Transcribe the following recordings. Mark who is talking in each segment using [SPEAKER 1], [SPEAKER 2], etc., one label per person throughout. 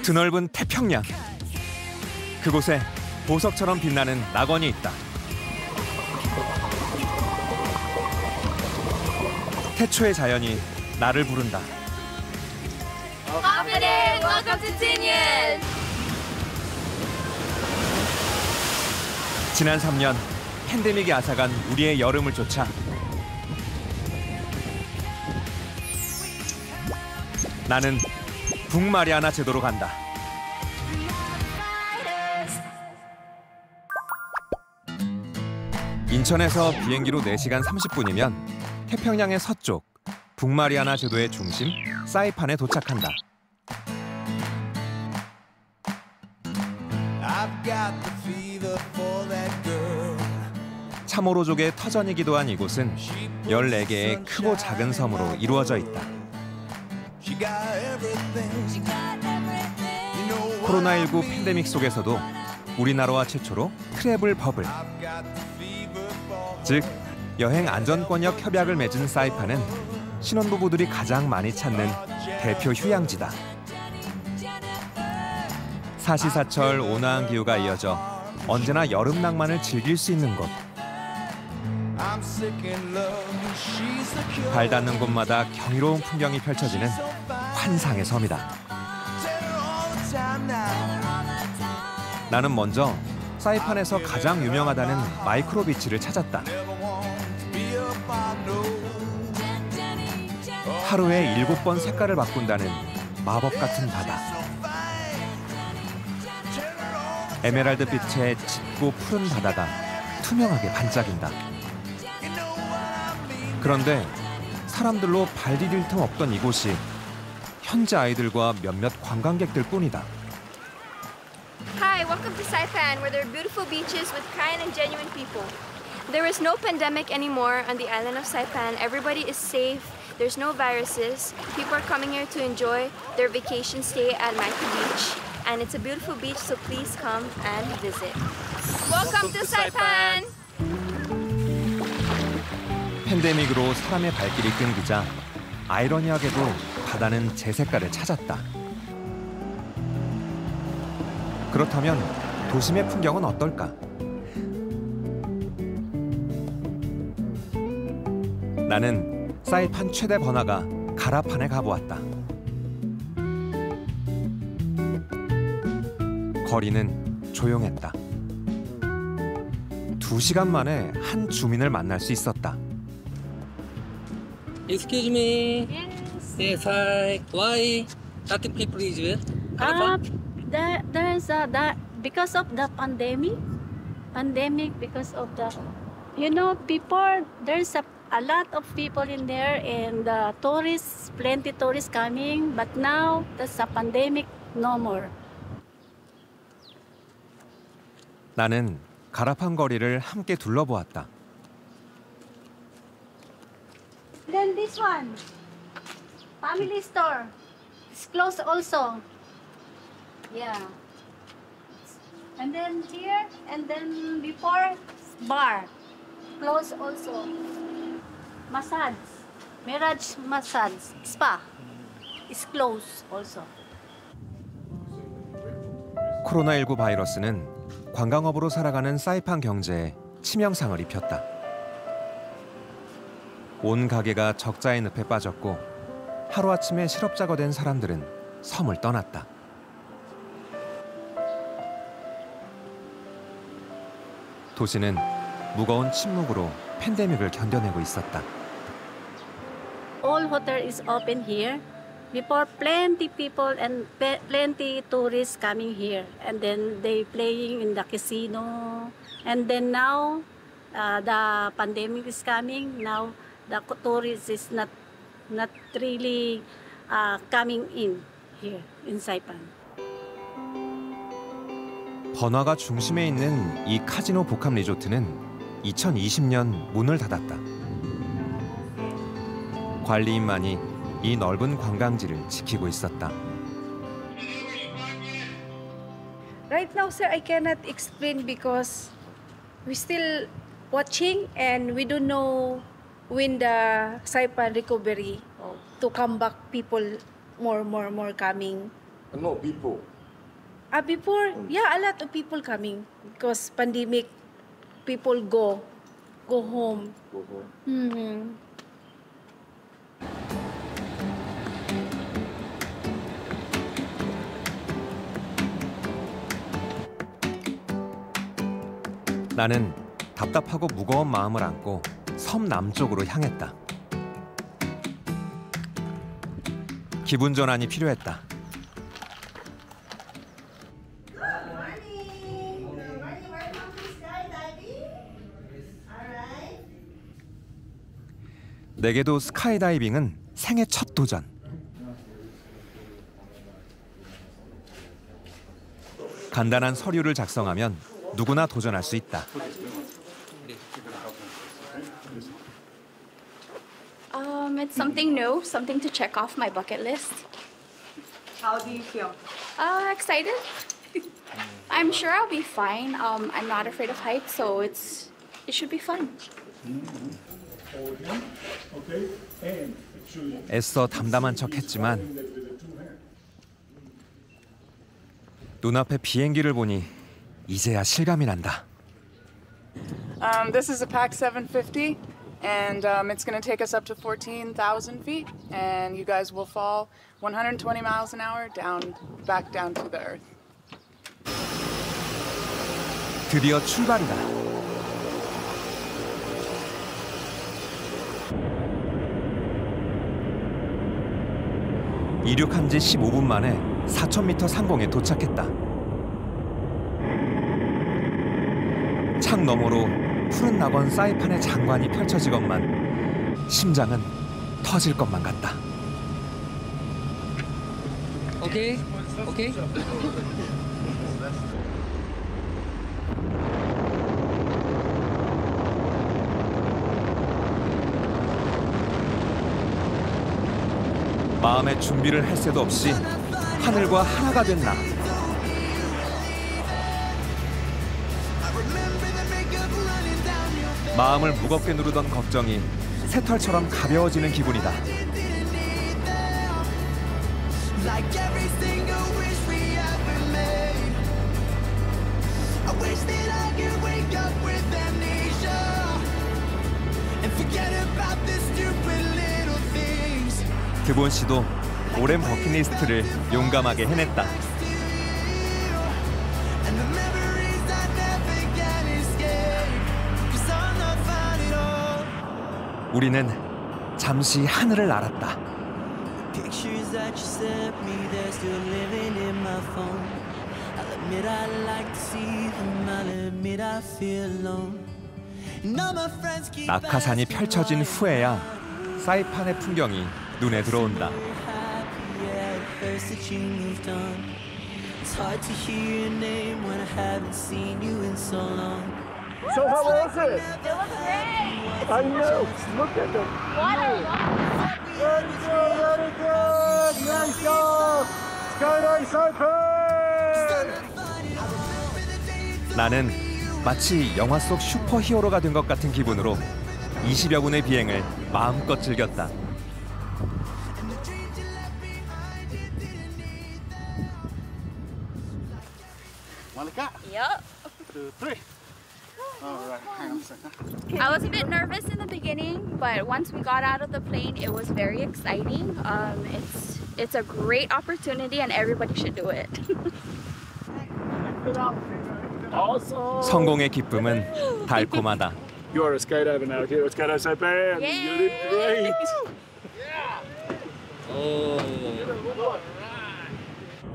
[SPEAKER 1] 드넓은 태평양. 그곳에 보석처럼 빛나는 낙원이 있다. 태초의 자연이 나를 부른다.
[SPEAKER 2] Confident, welcome to Tinian.
[SPEAKER 1] 지난 3년 팬데믹이 앗아간 우리의 여름을 쫓아 나는 북마리아나 제도로 간다. 인천에서 비행기로 4시간 30분이면 태평양의 서쪽 북마리아나 제도의 중심 사이판에 도착한다. 참호로족의 터전이기도 한 이곳은 14개의 크고 작은 섬으로 이루어져 있다. 코로나19 팬데믹 속에서도 우리나라와 최초로 트래블 버블, 즉 여행 안전권역 협약을 맺은 사이판은 신혼부부들이 가장 많이 찾는 대표 휴양지다. 사시사철 온화한 기후가 이어져 언제나 여름 낭만을 즐길 수 있는 곳. 발 닿는 곳마다 경이로운 풍경이 펼쳐지는 환상의 섬이다. 나는 먼저 사이판에서 가장 유명하다는 마이크로 비치를 찾았다. 하루에 7번 색깔을 바꾼다는 마법 같은 바다. 에메랄드 빛의 짙고 푸른 바다가 투명하게 반짝인다. 그런데 사람들로 발 디딜 틈 없던 이곳이 현지 아이들과 몇몇 관광객들 뿐이다.
[SPEAKER 2] Hi, welcome to Saipan, where there are beautiful beaches with kind and genuine people. There is no pandemic anymore on the island of Saipan. Everybody is safe. There's no viruses. People are coming here to enjoy their vacation stay at Maiki Beach. And it's a beautiful beach, so please come and visit. Welcome to Saipan!
[SPEAKER 1] 팬데믹으로 사람의 발길이 끊기자 아이러니하게도 바다는 제 색깔을 찾았다. 그렇다면 도심의 풍경은 어떨까? 나는 사이판 최대 번화가 가라판에 가보았다. 거리는 조용했다. 2시간 만에 한 주민을 만날 수 있었다.
[SPEAKER 3] Excuse me.
[SPEAKER 4] Yes.
[SPEAKER 3] Yes, hi. Why nothing people is here?
[SPEAKER 4] There's that because of the pandemic, because of the, before there's a lot of people in there and tourists, plenty tourists coming, but now there's a pandemic, no more.
[SPEAKER 1] 나는 가라판 거리를 함께 둘러보았다.
[SPEAKER 4] Then this one, family store, it's closed also. Yeah. And then here, and then before, bar, closed also. Massage, Mirage Massage, spa, is closed also.
[SPEAKER 1] 코로나19 바이러스는 관광업으로 살아가는 사이판 경제에 치명상을 입혔다. 온 가게가 적자의 늪에 빠졌고 하루아침에 실업자가 된 사람들은 섬을 떠났다. 도시는 무거운 침묵으로 팬데믹을 견뎌내고 있었다.
[SPEAKER 4] All hotel is open here. Before, plenty people and plenty tourists coming here, and then they playing in the casino. And then now, the pandemic is coming. Now, the tourists is not really coming in here in Saipan.
[SPEAKER 1] 번화가 중심에 있는 이 카지노 복합 리조트는 2020년 문을 닫았다. 관리인만이 이 넓은 관광지를 지키고 있었다.
[SPEAKER 5] Right now, sir, I cannot explain because we're still watching and we don't know when the Saipan recovery to come back, people more coming.
[SPEAKER 6] No, people.
[SPEAKER 5] Before, yeah, a lot of people coming because pandemic, people go home. Mhm.
[SPEAKER 1] 나는 답답하고 무거운 마음을 안고 섬 남쪽으로 향했다. 기분 전환이 필요했다. 내게도 스카이다이빙은 생애 첫 도전. 간단한 서류를 작성하면 누구나 도전할 수 있다.
[SPEAKER 2] It's something new, something to check off my bucket list.
[SPEAKER 6] How do you feel?
[SPEAKER 2] Excited. I'm sure I'll be fine. I'm not afraid of heights, so it should be fun.
[SPEAKER 1] 애써 담담한 척했지만 눈앞에 비행기를 보니 이제야 실감이 난다.
[SPEAKER 6] This is a PAC 750, and it's going to take us up to 14,000 feet, and you guys will fall 120 miles an hour back down to the earth.
[SPEAKER 1] 드디어 출발이다. 이륙한 지 15분 만에 4,000m 상공에 도착했다. 창 너머로 푸른 낙원 사이판의 장관이 펼쳐지건만 심장은 터질 것만 같다.
[SPEAKER 3] 오케이.
[SPEAKER 1] 마음의 준비를 할 새도 없이 하늘과 하나가 된 나. 마음을 무겁게 누르던 걱정이 새털처럼 가벼워지는 기분이다. 드본 씨도 오랜 버킷리스트를 용감하게 해냈다. 우리는 잠시 하늘을 날았다. 낙하산이 펼쳐진 후에야 사이판의 풍경이 눈에 들어온다.
[SPEAKER 7] So how was it?
[SPEAKER 2] It was great.
[SPEAKER 7] I know. Look at the view. Very good. Nice job. Skydive Saipan.
[SPEAKER 1] 나는 마치 영화 속 슈퍼히어로가 된 것 같은 기분으로 20여 분의 비행을 마음껏 즐겼다.
[SPEAKER 2] Yep.
[SPEAKER 7] 2, 3. All right, hang on a second.
[SPEAKER 2] I was a bit nervous in the beginning, but once we got out of the plane, it was very exciting. It's a great opportunity, and everybody should do it.
[SPEAKER 7] Awesome.
[SPEAKER 1] 성공의 기쁨은 달콤하다.
[SPEAKER 7] You are a skydiver now here at Skydive Saipan. You did great.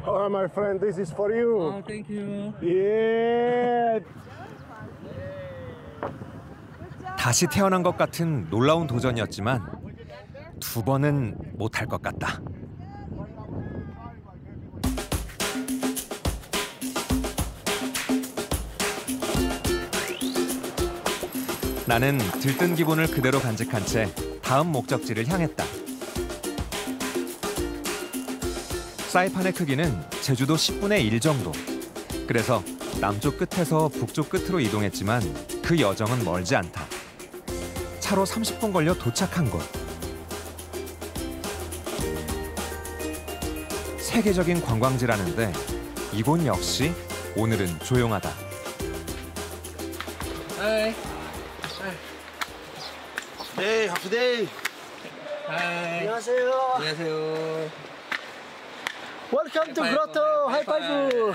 [SPEAKER 7] All right, my friend, this is for you.
[SPEAKER 3] Thank you.
[SPEAKER 7] Yeah.
[SPEAKER 1] 다시 태어난 것 같은 놀라운 도전이었지만 두 번은 못할 것 같다. 나는 들뜬 기분을 그대로 간직한 채 다음 목적지를 향했다. 사이판의 크기는 제주도 10분의 1 정도. 그래서 남쪽 끝에서 북쪽 끝으로 이동했지만 그 여정은 멀지 않다. 차로 30분 걸려 도착한 곳. 세계적인 관광지라는데 이곳 역시 오늘은 조용하다.
[SPEAKER 3] Hi.
[SPEAKER 8] 네, 하프데이.
[SPEAKER 3] Hi.
[SPEAKER 8] 안녕하세요.
[SPEAKER 3] 안녕하세요.
[SPEAKER 8] Welcome to Grotto. 하이파이브.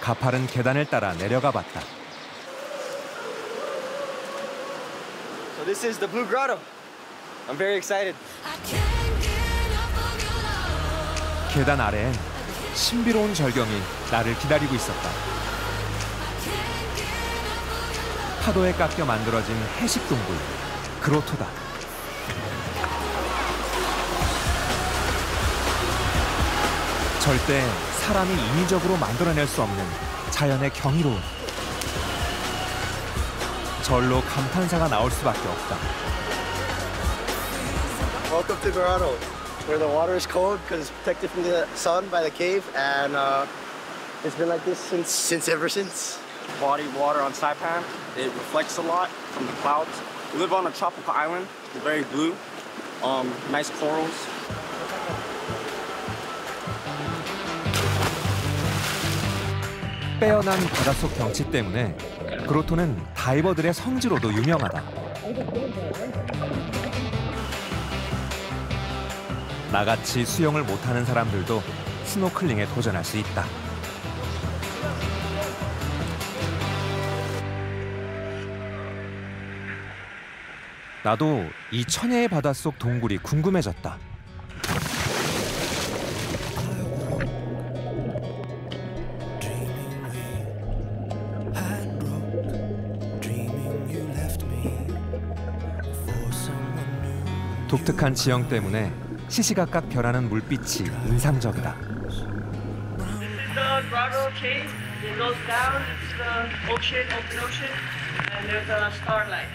[SPEAKER 1] 가파른 계단을 따라 내려가 봤다.
[SPEAKER 8] So this is the Blue Grotto. I'm very excited.
[SPEAKER 1] 계단 아래엔 신비로운 절경이 나를 기다리고 있었다. 파도에 깎여 만들어진 해식 동굴, 그로토다. 절대 사람이 인위적으로 만들어낼 수 없는 자연의 경이로움. 절로 감탄사가 나올 수밖에 없다.
[SPEAKER 8] Welcome to Grotto, where the water is cold because it's protected from the sun by the cave, and it's been like this ever since.
[SPEAKER 9] Body of water on Saipan. It reflects a lot from the clouds. We live on a tropical island. It's very blue. Nice corals.
[SPEAKER 1] 빼어난 바닷속 경치 때문에 그로토는 다이버들의 성지로도 유명하다. 나같이 수영을 못하는 사람들도 스노클링에 도전할 수 있다. 나도 이 천혜의 바닷속 동굴이 궁금해졌다. 독특한 지형 때문에 시시각각 변하는 물빛이 인상적이다.
[SPEAKER 10] The grotto cave, it goes down into the ocean, open ocean, and there's a starlight.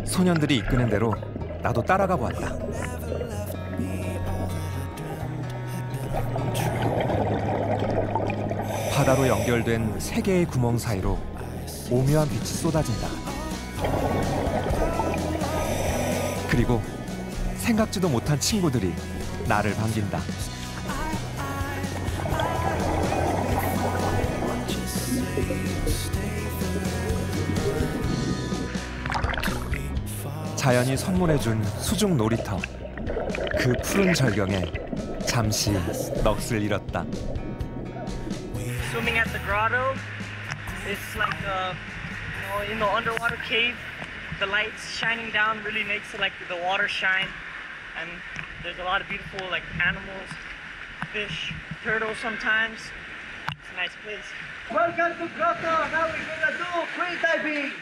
[SPEAKER 1] 소년들이 이끄는 대로 나도 따라가 보았다. 바다로 연결된 세 개의 구멍 사이로 오묘한 빛이 쏟아진다. 그리고 생각지도 못한 친구들이 나를 반긴다. 자연이 선물해준 수중 놀이터. 그 푸른 절경에 잠시 넋을 잃었다.
[SPEAKER 10] Swimming at the grotto, it's like in the underwater cave, the lights shining down really makes it like the water shine, and there's a lot of beautiful like animals, fish, turtles sometimes. It's a nice place.
[SPEAKER 8] Welcome to Grotto. Now we're gonna do free diving.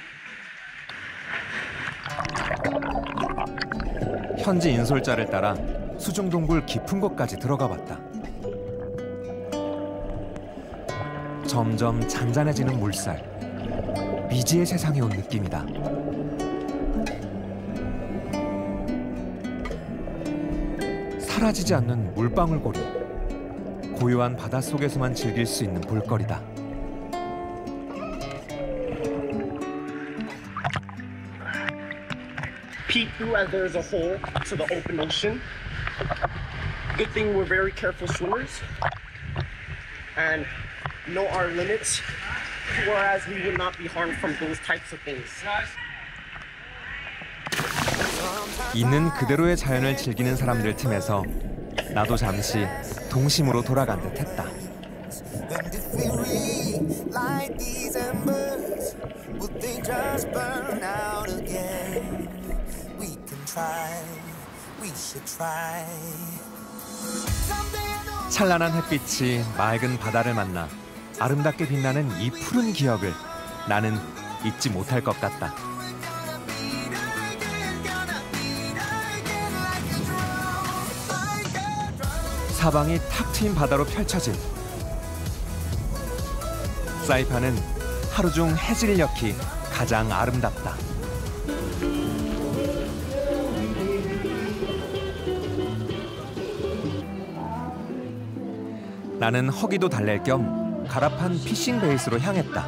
[SPEAKER 1] 현지 인솔자를 따라 수중동굴 깊은 곳까지 들어가 봤다. 점점 잔잔해지는 물살. 미지의 세상에 온 느낌이다. 사라지지 않는 물방울고리. 고요한 바닷속에서만 즐길 수 있는 볼거리다.
[SPEAKER 9] Peek through as there's a hole to the open ocean. Good thing we're very careful swimmers and know our limits, whereas we would not be harmed from those types of things.
[SPEAKER 1] 있는 그대로의 자연을 즐기는 사람들 틈에서 나도 잠시 동심으로 돌아간 듯했다. 찬란한 햇빛이 맑은 바다를 만나 아름답게 빛나는 이 푸른 기억을 나는 잊지 못할 것 같다. 사방이 탁 트인 바다로 펼쳐진 사이판은 하루 중 해질녘이 가장 아름답다. 나는 허기도 달랠 겸 가라판 피싱 베이스로 향했다.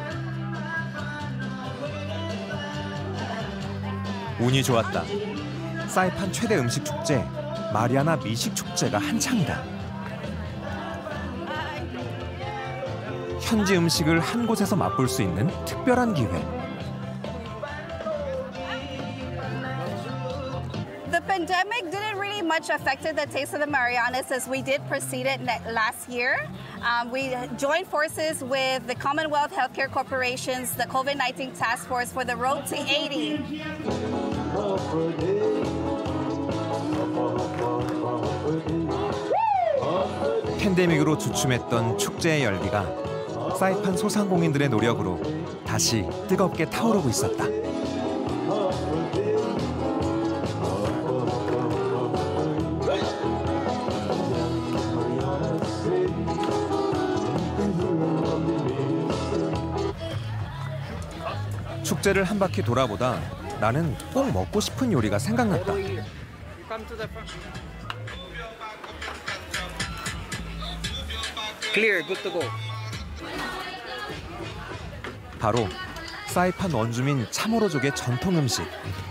[SPEAKER 1] 운이 좋았다. 사이판 최대 음식 축제 마리아나 미식 축제가 한창이다. 현지 음식을 한 곳에서 맛볼 수 있는 특별한 기회.
[SPEAKER 11] The pandemic didn't really much affect the taste of the Marianas as we did proceed it last year. We joined forces with the Commonwealth Healthcare Corporation's the COVID-19 Task Force for the Road to 80.
[SPEAKER 1] 팬데믹으로 주춤했던 축제의 열기가 사이판 소상공인들의 노력으로 다시 뜨겁게 타오르고 있었다. 축제를 한 바퀴 돌아보다 나는 꼭 먹고 싶은 요리가 생각났다.
[SPEAKER 3] Clear, good to go.
[SPEAKER 1] 바로 사이판 원주민 차모로족의 전통 음식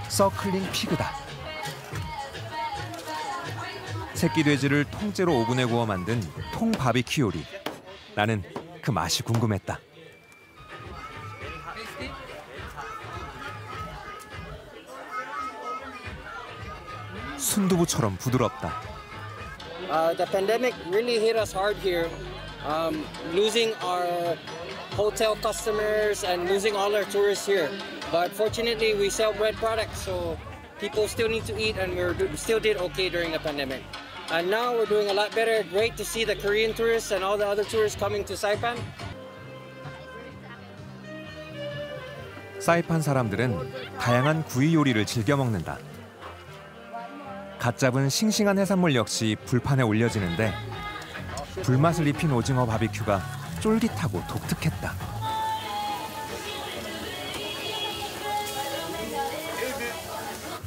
[SPEAKER 1] 서클링 피그다. 새끼 돼지를 통째로 오븐에 구워 만든 통 바비큐 요리. 나는 그 맛이 궁금했다. 순두부처럼 부드럽다.
[SPEAKER 3] The pandemic really hit us hard here. Losing our hotel customers and losing all our tourists here. But fortunately, we sell bread products, so people still need to eat, and we still did okay during the pandemic. And now we're doing a lot better. Great to see the Korean tourists and all the other tourists coming to Saipan.
[SPEAKER 1] 사이판 사람들은 다양한 구이 요리를 즐겨 먹는다. 갓 잡은 싱싱한 해산물 역시 불판에 올려지는데 불맛을 입힌 오징어 바비큐가 쫄깃하고 독특했다.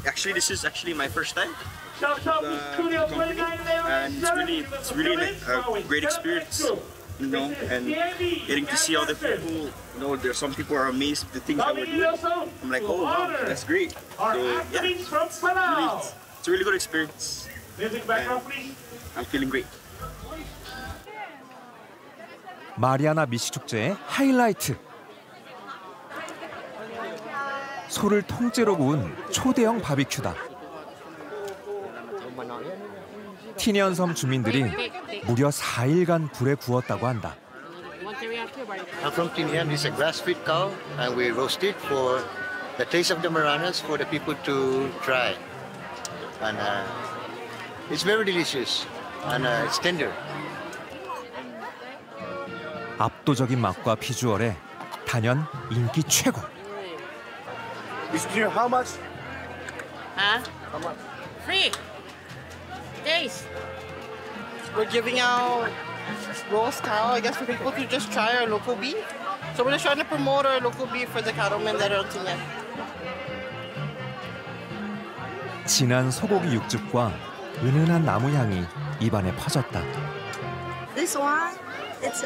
[SPEAKER 9] Actually, this is my first time. Company, and it's really a great experience, you know, and getting to see all the people. You know, there's some people are amazed at the things that we're doing. I'm like, oh wow, that's great. So yeah, it's a really good experience. I'm feeling great.
[SPEAKER 1] 마리아나 미식 축제의 하이라이트. 소를 통째로 구운 초대형 바비큐다. 티니언 섬 주민들이 무려 4일간 불에 구웠다고 한다.
[SPEAKER 8] I'm from Tinian. It's a grass-fed cow, and we roast it for the taste of the Marianas for the people to try. And it's very delicious, and it's tender.
[SPEAKER 1] 압도적인 맛과 비주얼에 단연 인기 최고.
[SPEAKER 9] Is here how much?
[SPEAKER 12] Huh?
[SPEAKER 9] How much?
[SPEAKER 12] Free. Taste.
[SPEAKER 13] We're giving out roast cow, I guess, for people to just try our local beef. So we're just trying to promote our local beef for the cattlemen that are on Tinian.
[SPEAKER 1] 진한 소고기 육즙과 은은한 나무 향이 입안에 퍼졌다.
[SPEAKER 14] This one, it's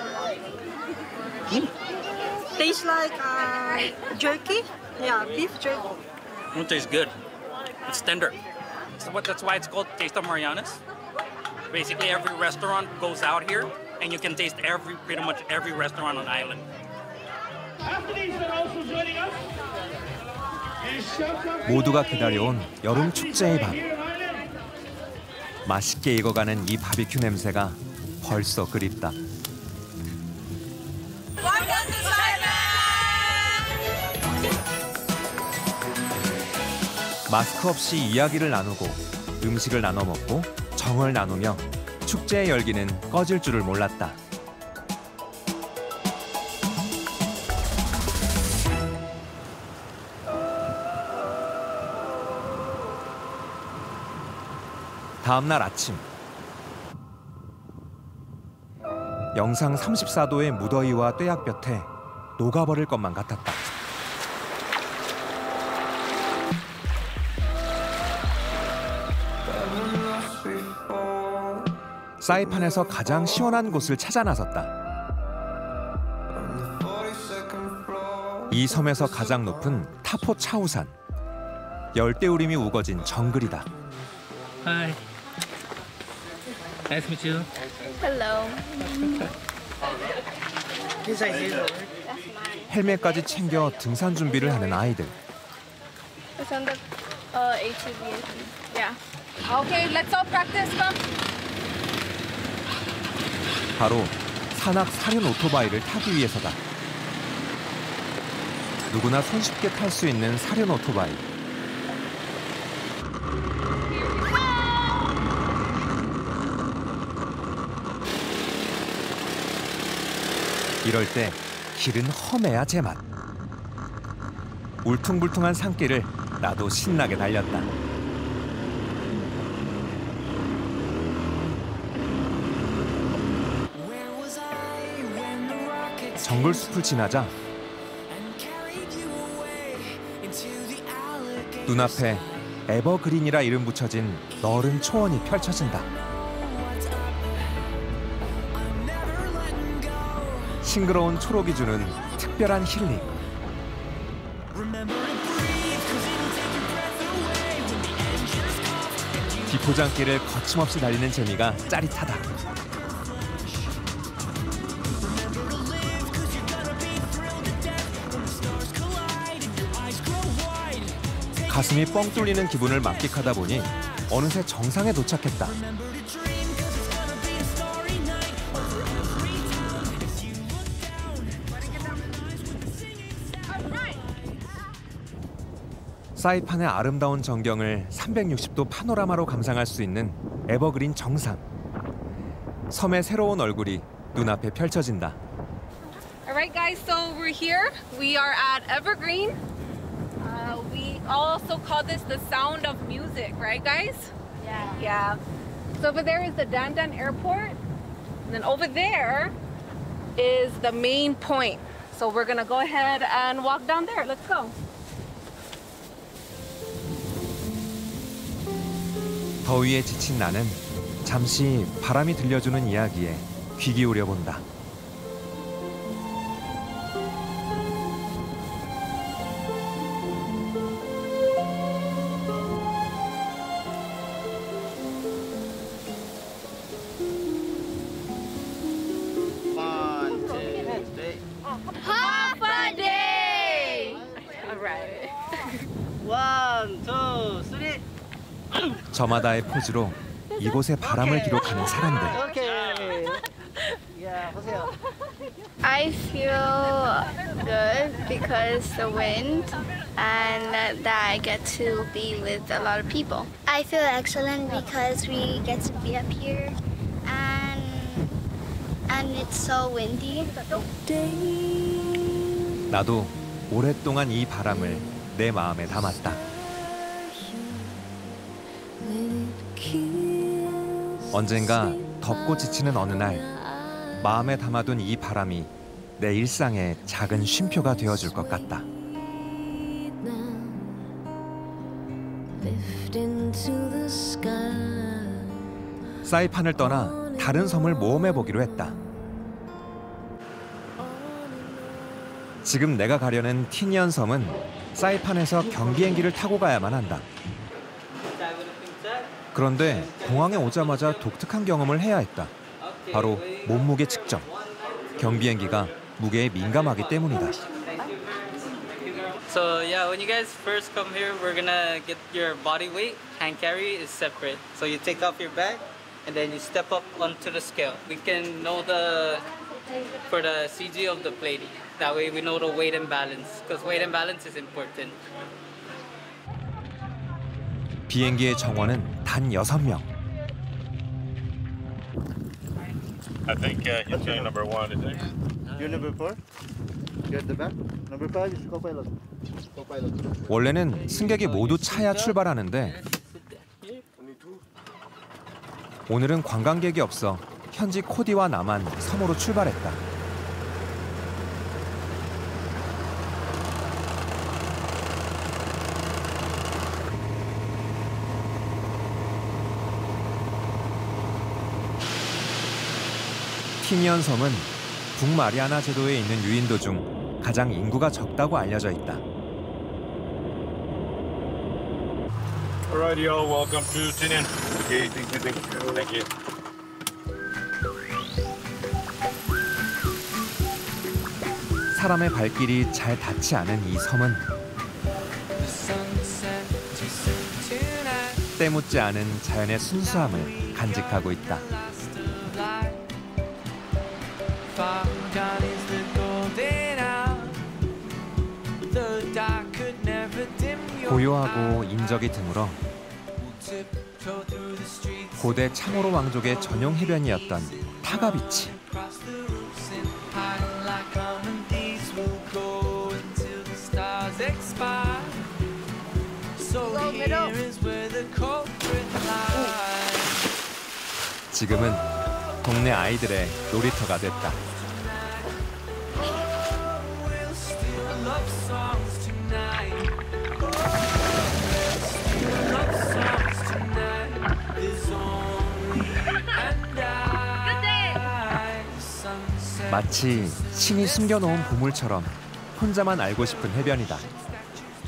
[SPEAKER 14] tastes like jerky. Yeah, beef jerky.
[SPEAKER 15] It tastes good. It's tender. That's why it's called Taste of Marianas. Basically, every restaurant goes out here, and you can taste pretty much every restaurant on the island.
[SPEAKER 1] 모두가 기다려온 여름 축제의 밤. 맛있게 익어가는 이 바비큐 냄새가 벌써 그립다. 마스크 없이 이야기를 나누고 음식을 나눠 먹고 정을 나누며 축제의 열기는 꺼질 줄을 몰랐다. 다음 날 아침. 영상 34도의 무더위와 뙤약볕에 녹아버릴 것만 같았다. 사이판에서 가장 시원한 곳을 찾아 나섰다. 이 섬에서 가장 높은 타포 차우산. 열대우림이 우거진 정글이다.
[SPEAKER 10] Hi. Nice to meet you.
[SPEAKER 2] Hello.
[SPEAKER 1] 헬멧까지 챙겨 등산 준비를 하는 아이들.
[SPEAKER 2] It's on the ATV. Yeah.
[SPEAKER 6] Okay, let's all practice. Come.
[SPEAKER 1] 바로 산악 사륜 오토바이를 타기 위해서다. 누구나 손쉽게 탈 수 있는 사륜 오토바이. 이럴 때 길은 험해야 제맛. 울퉁불퉁한 산길을 나도 신나게 달렸다. 정글 숲을 지나자 눈앞에 에버그린이라 이름 붙여진 너른 초원이 펼쳐진다. 싱그러운 초록이 주는 특별한 힐링. 비포장길을 거침없이 달리는 재미가 짜릿하다. 가슴이 뻥 뚫리는 기분을 만끽하다 보니 어느새 정상에 도착했다. 사이판의 아름다운 전경을 360도 파노라마로 감상할 수 있는 에버그린 정상. 섬의 새로운 얼굴이 눈앞에 펼쳐진다.
[SPEAKER 6] Alright guys, so we're here. We are at Evergreen. We also call this the sound of music, right guys?
[SPEAKER 2] Yeah.
[SPEAKER 6] Yeah. So over there is the Dandan Airport. And then over there is the main point. So we're gonna go ahead and walk down there. Let's go.
[SPEAKER 1] 더위에 지친 나는 잠시 바람이 들려주는 이야기에 귀 기울여 본다.
[SPEAKER 2] Half a day!
[SPEAKER 6] Alright.
[SPEAKER 10] 1, 2, 3.
[SPEAKER 1] 저마다의 포즈로 이곳의 바람을 기록하는 사람들.
[SPEAKER 10] Okay. Yeah, 보세요.
[SPEAKER 2] I feel good because the wind and that I get to be with a lot of people.
[SPEAKER 16] I feel excellent because we get to be up here and it's so windy.
[SPEAKER 1] 나도 오랫동안 이 바람을 내 마음에 담았다. 언젠가 덥고 지치는 어느 날 마음에 담아둔 이 바람이 내 일상의 작은 쉼표가 되어줄 것 같다. 사이판을 떠나 다른 섬을 모험해보기로 했다. 지금 내가 가려는 티니언 섬은 사이판에서 경비행기를 타고 가야만 한다. 그런데 공항에 오자마자 독특한 경험을 해야 했다. 바로 몸무게 측정. 경비행기가 무게에 민감하기 때문이다.
[SPEAKER 15] So yeah, when you guys first come here, we're gonna get your body weight. Hand carry is separate. So you take off your bag and then you step up onto the scale. We can know for the CG of the plating. That way we know the weight and balance, because weight and balance is important.
[SPEAKER 1] 비행기의 정원은 단 6명.
[SPEAKER 17] I think you're saying number 1, is it?
[SPEAKER 8] You're number 4? You're at the back? Number 5 is co-pilot. Co-pilot.
[SPEAKER 1] 원래는 승객이 모두 차야 출발하는데 오늘은 관광객이 없어 현지 코디와 나만 섬으로 출발했다. 티니언 섬은 북마리아나 제도에 있는 유인도 중 가장 인구가 적다고 알려져 있다.
[SPEAKER 17] Alrighty, y'all. Welcome to Tinian. Okay, thank you. Thank you.
[SPEAKER 1] 사람의 발길이 잘 닿지 않은 이 섬은 때묻지 않은 자연의 순수함을 간직하고 있다. 고요하고 인적이 드물어 고대 참호로 왕족의 전용 해변이었던 타가비치. 지금은 동네 아이들의 놀이터가 됐다. 마치 신이 숨겨놓은 보물처럼 혼자만 알고 싶은 해변이다.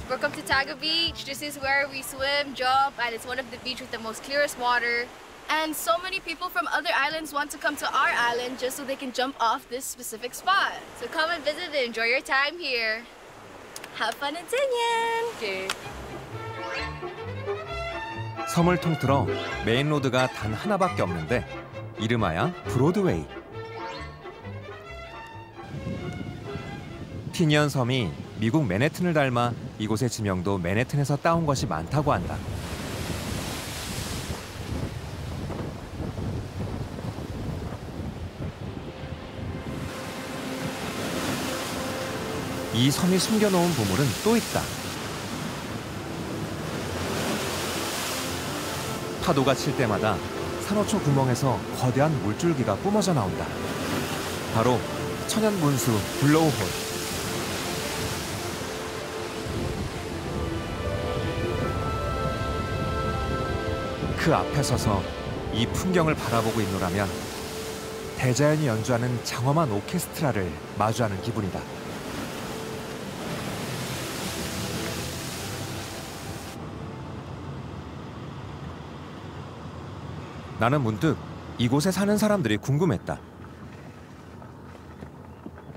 [SPEAKER 2] Welcome to Taga Beach. This is where we swim, jump, and it's one of the beaches with the most clearest water. And so many people from other islands want to come to our island just so they can jump off this specific spot. So come and visit and enjoy your time here. Have fun in Tinian. Okay.
[SPEAKER 1] 섬을 통틀어 메인 로드가 단 하나밖에 없는데 이름하여 브로드웨이. 티니언 섬이 미국 맨해튼을 닮아 이곳의 지명도 맨해튼에서 따온 것이 많다고 한다. 이 섬이 숨겨놓은 보물은 또 있다. 파도가 칠 때마다 산호초 구멍에서 거대한 물줄기가 뿜어져 나온다. 바로 천연 분수 블로우홀. 그 앞에 서서 이 풍경을 바라보고 있노라면 대자연이 연주하는 장엄한 오케스트라를 마주하는 기분이다. 나는 문득 이곳에 사는 사람들이 궁금했다.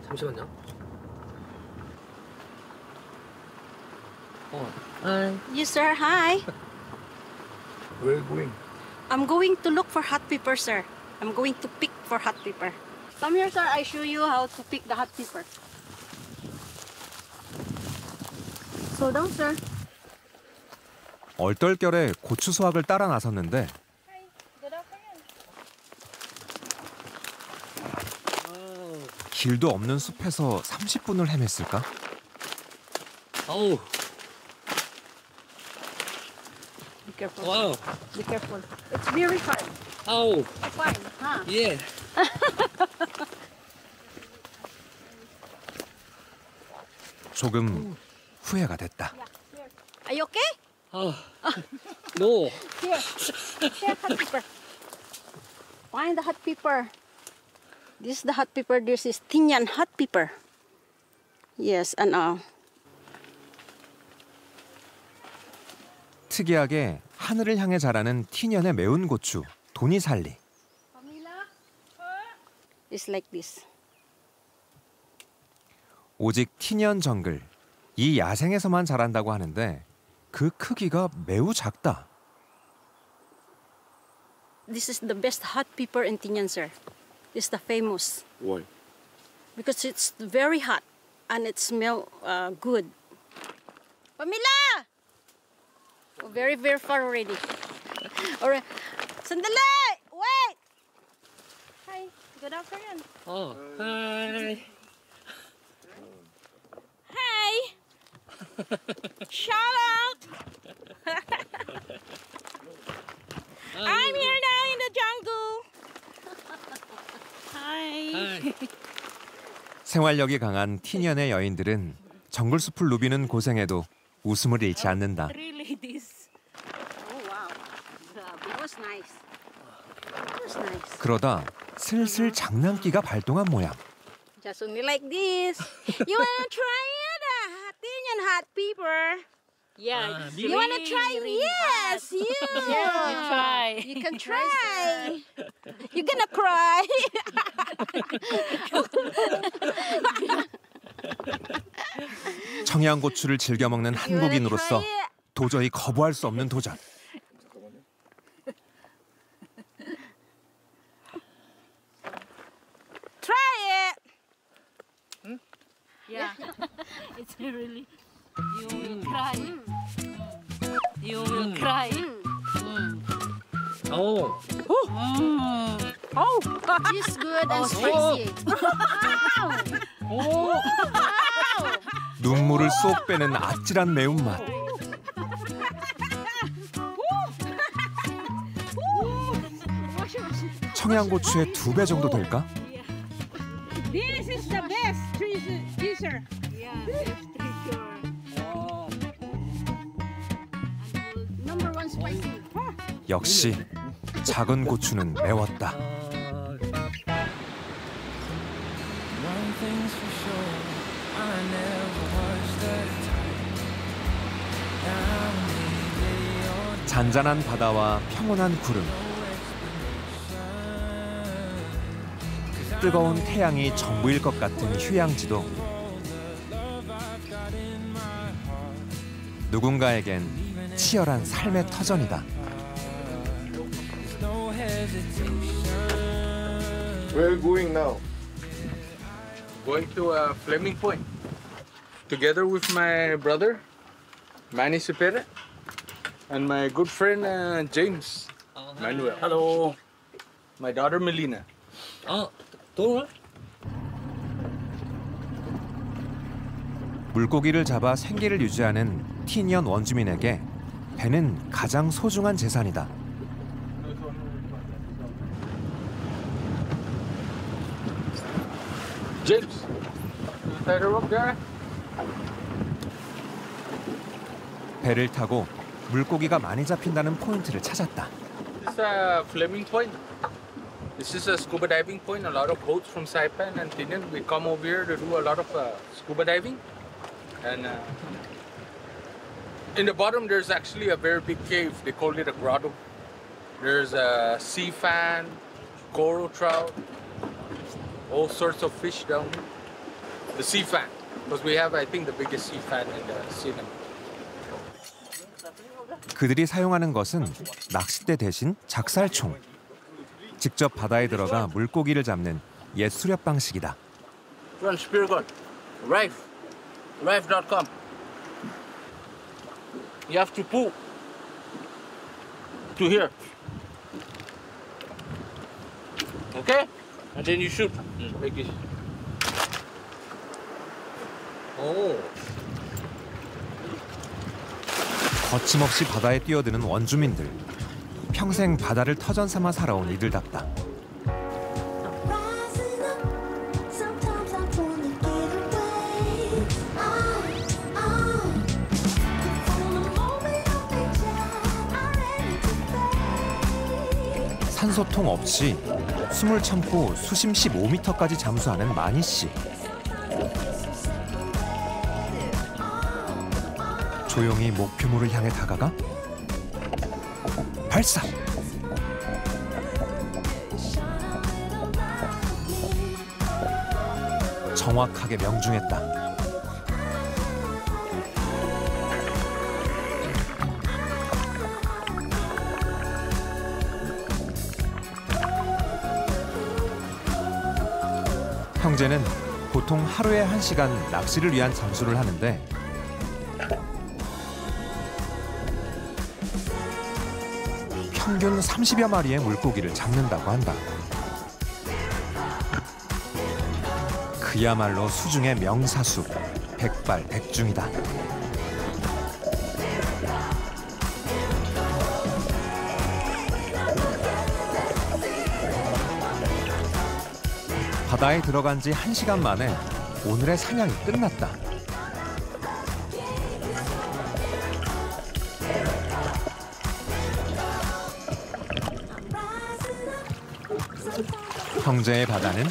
[SPEAKER 18] 잠시만요.
[SPEAKER 4] Yes, sir. Hi.
[SPEAKER 7] Where are you going?
[SPEAKER 4] I'm going to look for hot pepper, sir. I'm going to pick for hot pepper. Come here, sir. I show you how to pick the hot pepper. Slow down, sir.
[SPEAKER 1] 얼떨결에 고추 수확을 따라 나섰는데 길도 없는 숲에서 30분을 헤맸을까?
[SPEAKER 18] Oh.
[SPEAKER 4] Be careful.
[SPEAKER 18] Wow.
[SPEAKER 4] Be careful. It's very hard.
[SPEAKER 18] Oh.
[SPEAKER 4] Fine, huh?
[SPEAKER 18] Yeah.
[SPEAKER 1] 조금 후회가 됐다.
[SPEAKER 4] Are you okay?
[SPEAKER 18] No.
[SPEAKER 4] Here. Here, hot pepper. Find the hot pepper. This is the hot pepper. This is Tinian hot pepper. Yes, and
[SPEAKER 1] 특이하게 하늘을 향해 자라는 티니언의 매운 고추, 도니살리.
[SPEAKER 4] It's like this.
[SPEAKER 1] 오직 티니언 정글, 이 야생에서만 자란다고 하는데 그 크기가 매우 작다.
[SPEAKER 4] This is the best hot pepper in Tinian, sir. It's the famous.
[SPEAKER 7] Why?
[SPEAKER 4] Because it's very hot and it smells good. Pamela! Oh, very, very far already. Alright. Sandali! Wait! Hi. Good afternoon.
[SPEAKER 18] Oh, hi.
[SPEAKER 4] Hi! Shout out! I'm here now in the jungle. Hi.
[SPEAKER 1] 생활력이 강한 티니언의 여인들은 정글숲을 누비는 고생에도 웃음을 잃지 않는다.
[SPEAKER 4] Really this. Oh wow. That was nice. That was nice.
[SPEAKER 1] 그러다 슬슬 장난기가 발동한 모양.
[SPEAKER 4] Just only like this. You wanna try it? Tinian hot pepper.
[SPEAKER 12] Yeah.
[SPEAKER 14] You want to try? Yes, you.
[SPEAKER 12] Yeah, you try.
[SPEAKER 14] You can try. You're gonna cry.
[SPEAKER 1] 청양고추를 즐겨 먹는 한국인으로서 도저히 거부할 수 없는 도전.
[SPEAKER 14] Try it.
[SPEAKER 12] Yeah. It's really. You will cry. You will cry.
[SPEAKER 18] Oh.
[SPEAKER 14] Oh.
[SPEAKER 12] It's good and
[SPEAKER 14] spicy.
[SPEAKER 18] Oh.
[SPEAKER 1] 눈물을 쏙 빼는 아찔한 매운맛. 청양고추의 2배 정도 될까?
[SPEAKER 14] This is the best teaser.
[SPEAKER 12] Yeah, best treasure. Number one spicy.
[SPEAKER 1] 역시 작은 고추는 매웠다. 잔잔한 바다와 평온한 구름, 뜨거운 태양이 전부일 것 같은 휴양지도 누군가에겐 치열한 삶의 터전이다.
[SPEAKER 19] Where are you going now?
[SPEAKER 20] Going to Fleming Point, together with my brother, Manny Cepeda, and my good friend James Manuel.
[SPEAKER 18] Hello.
[SPEAKER 20] My daughter Melina.
[SPEAKER 18] 또?
[SPEAKER 1] 물고기를 잡아 생계를 유지하는 티니언 원주민에게 배는 가장 소중한 재산이다.
[SPEAKER 20] James, tie the rope there.
[SPEAKER 1] 배를 타고 물고기가 많이 잡힌다는 포인트를 찾았다.
[SPEAKER 20] This is Fleming Point. This is a scuba diving point. A lot of boats from Saipan and Tinian, we come over here to do a lot of scuba diving. And in the bottom, there's actually a very big cave. They call it a grotto. There's a sea fan, coral trout, all sorts of fish down here. The sea fan, because we have, I think, the biggest sea fan in the cinema.
[SPEAKER 1] 그들이 사용하는 것은 낚싯대 대신 작살총. 직접 바다에 들어가 물고기를 잡는 옛 수렵 방식이다.
[SPEAKER 20] Run spear gun, rife.com. You have to pull to here. Okay? And then you shoot. Like this.
[SPEAKER 18] Oh.
[SPEAKER 1] 거침없이 바다에 뛰어드는 원주민들. 평생 바다를 터전 삼아 살아온 이들답다. 산소통 없이 숨을 참고 수심 15m까지 잠수하는 마니 씨. 조용히 목표물을 향해 다가가 발사. 정확하게 명중했다. 형제는 보통 하루에 1시간 낚시를 위한 잠수를 하는데 평균 30여 마리의 물고기를 잡는다고 한다. 그야말로 수중의 명사수, 백발백중이다. 바다에 들어간 지 1시간 만에 오늘의 사냥이 끝났다. 형제의 바다는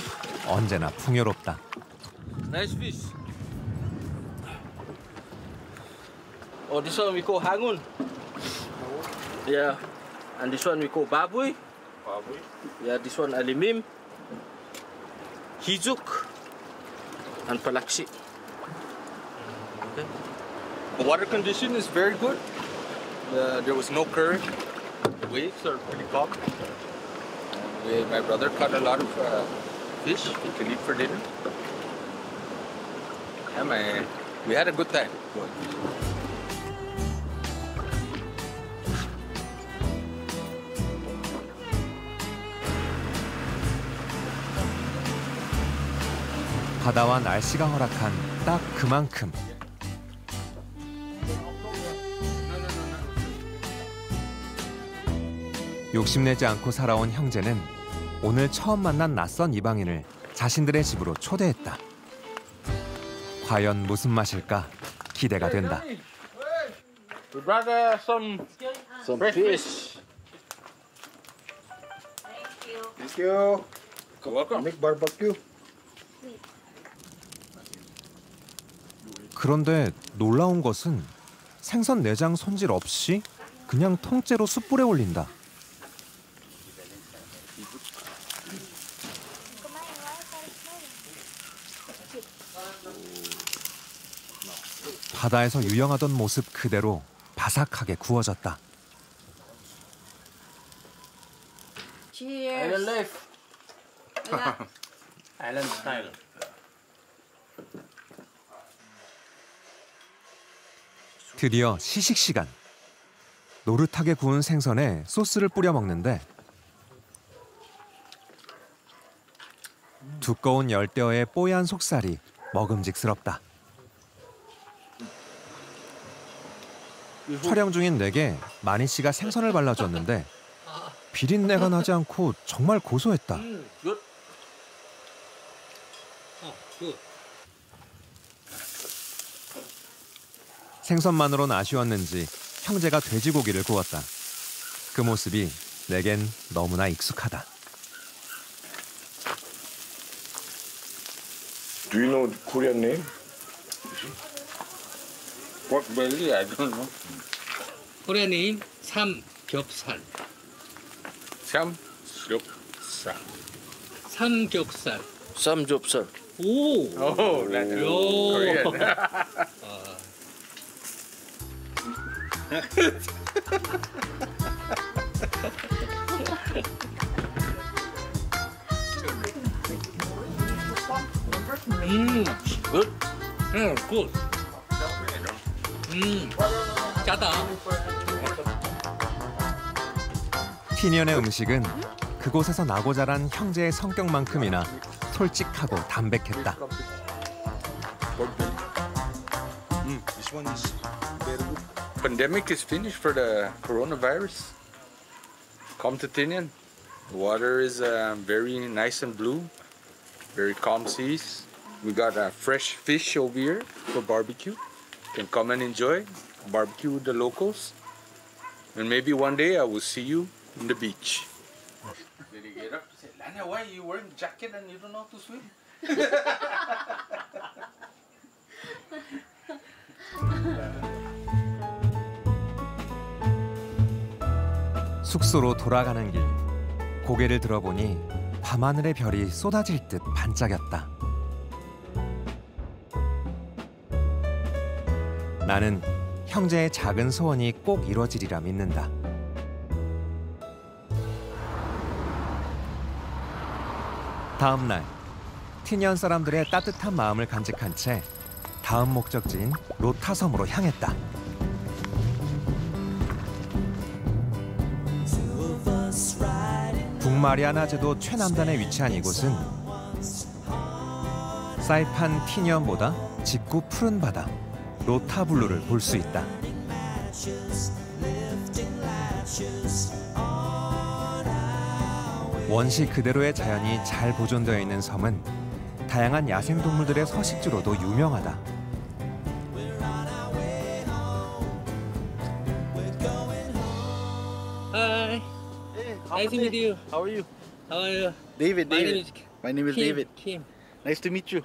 [SPEAKER 1] 언제나 풍요롭다.
[SPEAKER 20] Nice fish.
[SPEAKER 18] Oh, this one we call Hangun. Yeah. And this one we call Baboy.
[SPEAKER 17] Baboy?
[SPEAKER 18] Yeah, this one Alimim. Hijuk. And Palaksi.
[SPEAKER 20] Okay. The water condition is very good. There was no current. The waves are pretty calm. My brother caught a lot of fish we can eat for dinner. Yeah, man. We had a good time.
[SPEAKER 1] 바다와 날씨가 허락한 딱 그만큼. 욕심내지 않고 살아온 형제는 오늘 처음 만난 낯선 이방인을 자신들의 집으로 초대했다. 과연 무슨 맛일까 기대가 된다.
[SPEAKER 20] We brought some fish.
[SPEAKER 19] Thank you.
[SPEAKER 20] You're welcome.
[SPEAKER 19] Make barbecue.
[SPEAKER 1] 그런데 놀라운 것은 생선 내장 손질 없이 그냥 통째로 숯불에 올린다. 바다에서 유영하던 모습 그대로 바삭하게 구워졌다.
[SPEAKER 18] Cheers. Island life. Island style.
[SPEAKER 1] 드디어 시식 시간. 노릇하게 구운 생선에 소스를 뿌려 먹는데 두꺼운 열대어의 뽀얀 속살이 먹음직스럽다. 촬영 중인 내게 마니 씨가 생선을 발라줬는데 비린내가 나지 않고 정말 고소했다.
[SPEAKER 18] Good. Good.
[SPEAKER 1] 생선만으로는 아쉬웠는지 형제가 돼지고기를 구웠다. 그 모습이 내겐 너무나 익숙하다.
[SPEAKER 19] Do you know the Korean name?
[SPEAKER 20] Pork belly, I don't know.
[SPEAKER 18] Korean name 삼겹살.
[SPEAKER 20] 삼겹살.
[SPEAKER 18] 삼겹살.
[SPEAKER 19] Samgyeopsal.
[SPEAKER 18] 오.
[SPEAKER 20] Oh, that's Korean.
[SPEAKER 18] Good. Good. 짜다.
[SPEAKER 1] 티니언의 음식은 그곳에서 나고 자란 형제의 성격만큼이나 솔직하고 담백했다.
[SPEAKER 20] This one is very good. Pandemic is finished for the coronavirus. Come to Tinian. The water is very nice and blue. Very calm seas. We got fresh fish over here for barbecue. You can come and enjoy. Barbecue with the locals. And maybe one day I will see you in the beach. Did he get up? He said, Lanya, why are you wearing a jacket and you don't know how to swim?
[SPEAKER 1] 숙소로 돌아가는 길. 고개를 들어보니 밤하늘의 별이 쏟아질 듯 반짝였다. 나는 형제의 작은 소원이 꼭 이루어지리라 믿는다. 다음 날, 티니언 사람들의 따뜻한 마음을 간직한 채 다음 목적지인 로타 섬으로 향했다. 북마리아나 제도 최남단에 위치한 이곳은 사이판 티니언보다 짙고 푸른 바다 로타블루를 볼 수 있다. 원시 그대로의 자연이 잘 보존되어 있는 섬은 다양한 야생동물들의 서식지로도 유명하다.
[SPEAKER 18] Hi. Nice to meet you.
[SPEAKER 21] How are you?
[SPEAKER 18] How are you?
[SPEAKER 21] David.
[SPEAKER 18] My name is
[SPEAKER 21] My name is
[SPEAKER 18] Kim.
[SPEAKER 21] David.
[SPEAKER 18] Kim.
[SPEAKER 21] Nice to meet you.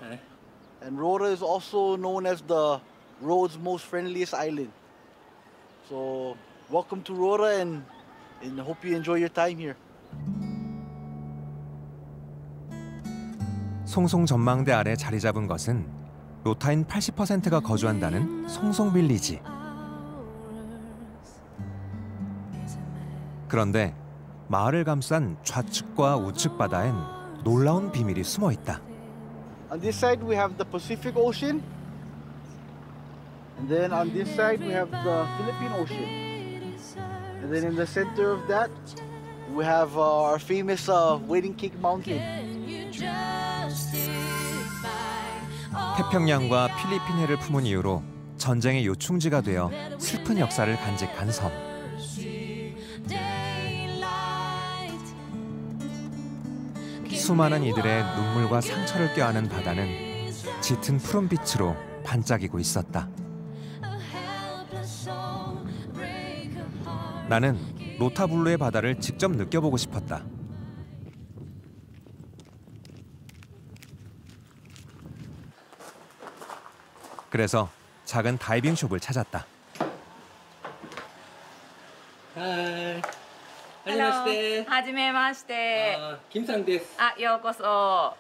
[SPEAKER 21] And Rota is also known as the world's most friendliest island.
[SPEAKER 18] So welcome to Rota and hope you enjoy your time here.
[SPEAKER 1] 송송 전망대 아래 자리 잡은 것은 로타인 80%가 거주한다는 송송빌리지. 그런데 마을을 감싼 좌측과 우측 바다엔 놀라운 비밀이 숨어 있다.
[SPEAKER 18] On this side we have the Pacific Ocean. And then on this side we have the Philippine Ocean. And then in the center of that we have our famous Wading Cake Mountain.
[SPEAKER 1] 태평양과 필리핀해를 품은 이유로 전쟁의 요충지가 되어 슬픈 역사를 간직한 섬. 수많은 이들의 눈물과 상처를 껴안은 바다는 짙은 푸른빛으로 반짝이고 있었다. 나는 로타블루의 바다를 직접 느껴보고 싶었다. 그래서 작은 다이빙 숍을 찾았다.
[SPEAKER 15] 하이.
[SPEAKER 21] Hello. はじめまして。
[SPEAKER 15] キムさんです。
[SPEAKER 21] ようこそ。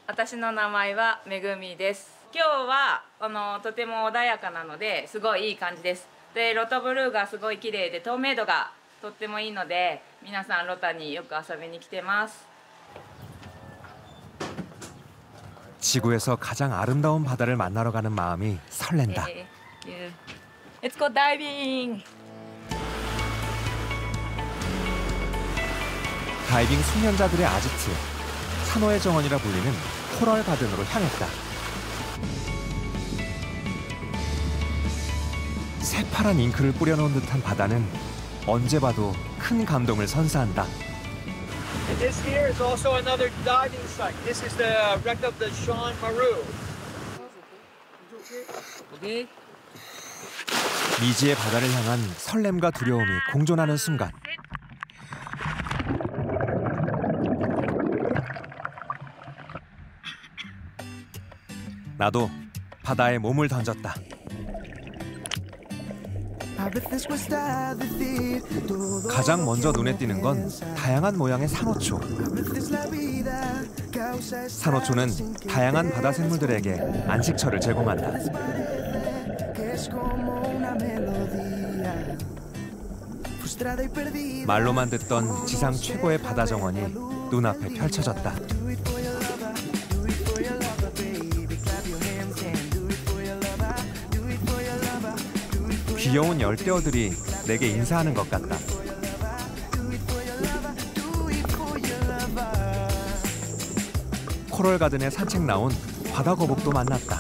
[SPEAKER 21] 私の名前はめぐみです。今日はとても穏やかなのですごいいい感じです。で、ロタブルーがすごい綺麗で透明度がとってもいいので、皆さんロタによく遊びに来てます。
[SPEAKER 1] 지구에서 가장 아름다운 바다를 만나러 가는 마음이 설렌다.
[SPEAKER 21] Let's go diving.
[SPEAKER 1] 다이빙 숙련자들의 아지트, 산호의 정원이라 불리는 코럴 가든으로 향했다. 새파란 잉크를 뿌려놓은 듯한 바다는 언제 봐도 큰 감동을 선사한다.
[SPEAKER 22] And this here is also another diving site. This is the wreck of the Sean Maru.
[SPEAKER 15] 오케이.
[SPEAKER 1] 미지의 바다를 향한 설렘과 두려움이 공존하는 순간. 나도 바다에 몸을 던졌다. 가장 먼저 눈에 띄는 건 다양한 모양의 산호초. 산호초는 다양한 바다 생물들에게 안식처를 제공한다. 말로만 듣던 지상 최고의 바다 정원이 눈앞에 펼쳐졌다. 귀여운 열대어들이 내게 인사하는 것 같다. 코럴 가든에 산책 나온 바다 거북도 만났다.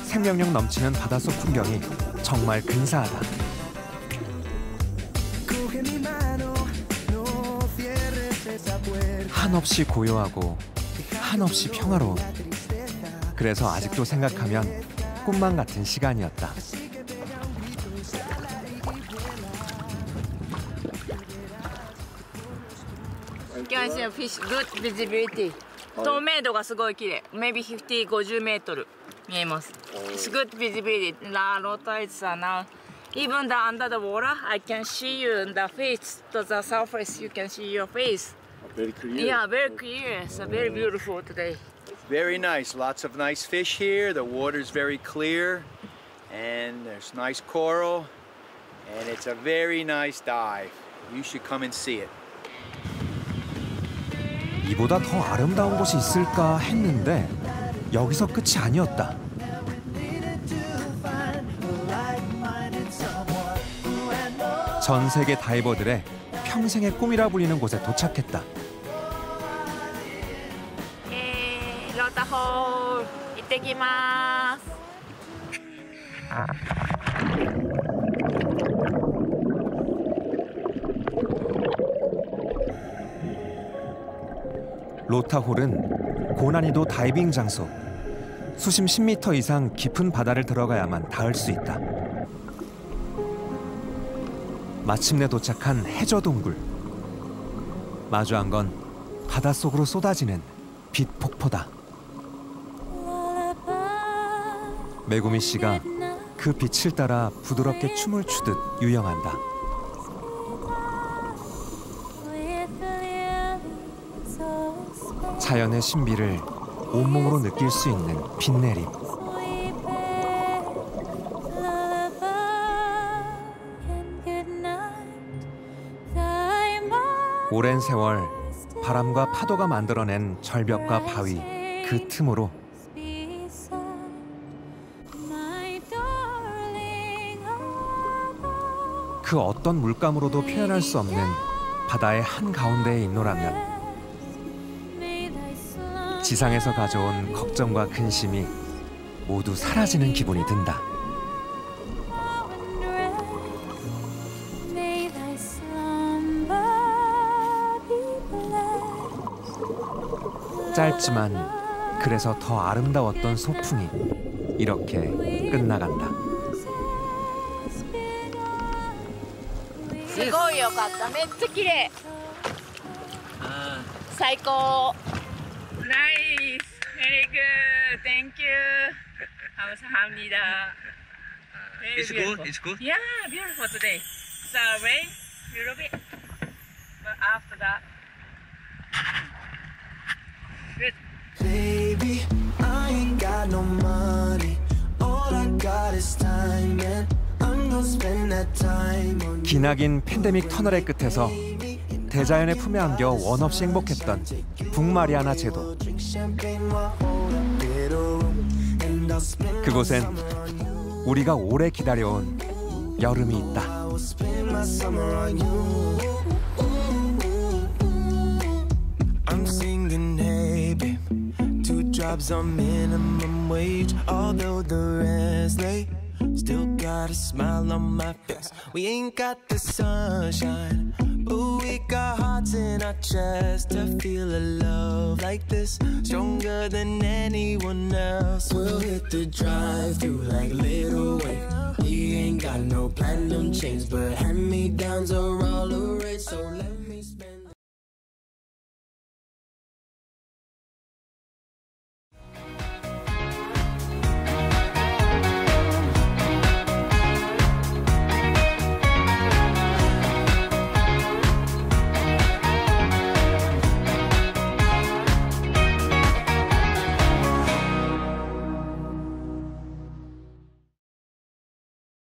[SPEAKER 1] 생명력 넘치는 바닷속 풍경이 정말 근사하다. 한없이 고요하고 한없이 평화로움. 그래서 아직도 생각하면 꿈만 같은 시간이었다.
[SPEAKER 21] You can see a fish, good visibility. 透明度がすごい綺麗。Maybe 50 メートル見えます。It's good visibility. The low tides are now. Even under the water, I can see you in the face to the surface. You can see your face.
[SPEAKER 22] Very clear.
[SPEAKER 21] Yeah, very clear. It's very beautiful today.
[SPEAKER 22] Very nice. Lots of nice fish here. The water's very clear. And there's nice coral. And it's a very nice dive. You should come and see it.
[SPEAKER 1] 이보다 더 아름다운 곳이 있을까 했는데 여기서 끝이 아니었다. 전 세계 다이버들의 평생의 꿈이라 불리는 곳에 도착했다.
[SPEAKER 21] 로타홀, 行ってきます.
[SPEAKER 1] 로타홀은 고난이도 다이빙 장소. 수심 10m 이상 깊은 바다를 들어가야만 닿을 수 있다. 마침내 도착한 해저 동굴. 마주한 건 바닷속으로 쏟아지는 빛 폭포다. 메구미 씨가 그 빛을 따라 부드럽게 춤을 추듯 유영한다. 자연의 신비를 온몸으로 느낄 수 있는 빛내림. 오랜 세월 바람과 파도가 만들어낸 절벽과 바위 그 틈으로 그 어떤 물감으로도 표현할 수 없는 바다의 한가운데에 있노라면 지상에서 가져온 걱정과 근심이 모두 사라지는 기분이 든다. 짧지만 그래서 더 아름다웠던 소풍이 이렇게 끝나간다.
[SPEAKER 21] すごいよかった。めっちゃ綺麗。最高。Nice. Very good. Thank you. 감사합니다.
[SPEAKER 15] It's good. It's good.
[SPEAKER 21] Yeah, beautiful today. So rain, little bit, but after that, good.
[SPEAKER 5] Baby, I ain't got no money. All I got is time, and I'm gonna spend that time on you.
[SPEAKER 1] 기나긴 팬데믹 터널의 끝에서 대자연의 품에 안겨 원 없이 행복했던 북마리아나 제도. 그곳엔 우리가 오래 기다려온 여름이 있다.
[SPEAKER 5] I'm singing, hey babe, 2 jobs on minimum wage, although the rest late. Still got a smile on my face. We ain't got the sunshine, but we got hearts in our chest to feel a love like this, stronger than anyone else. We'll hit the drive-thru like Little Wayne. We ain't got no platinum chains, but hand-me-downs are all the rage, so let me spend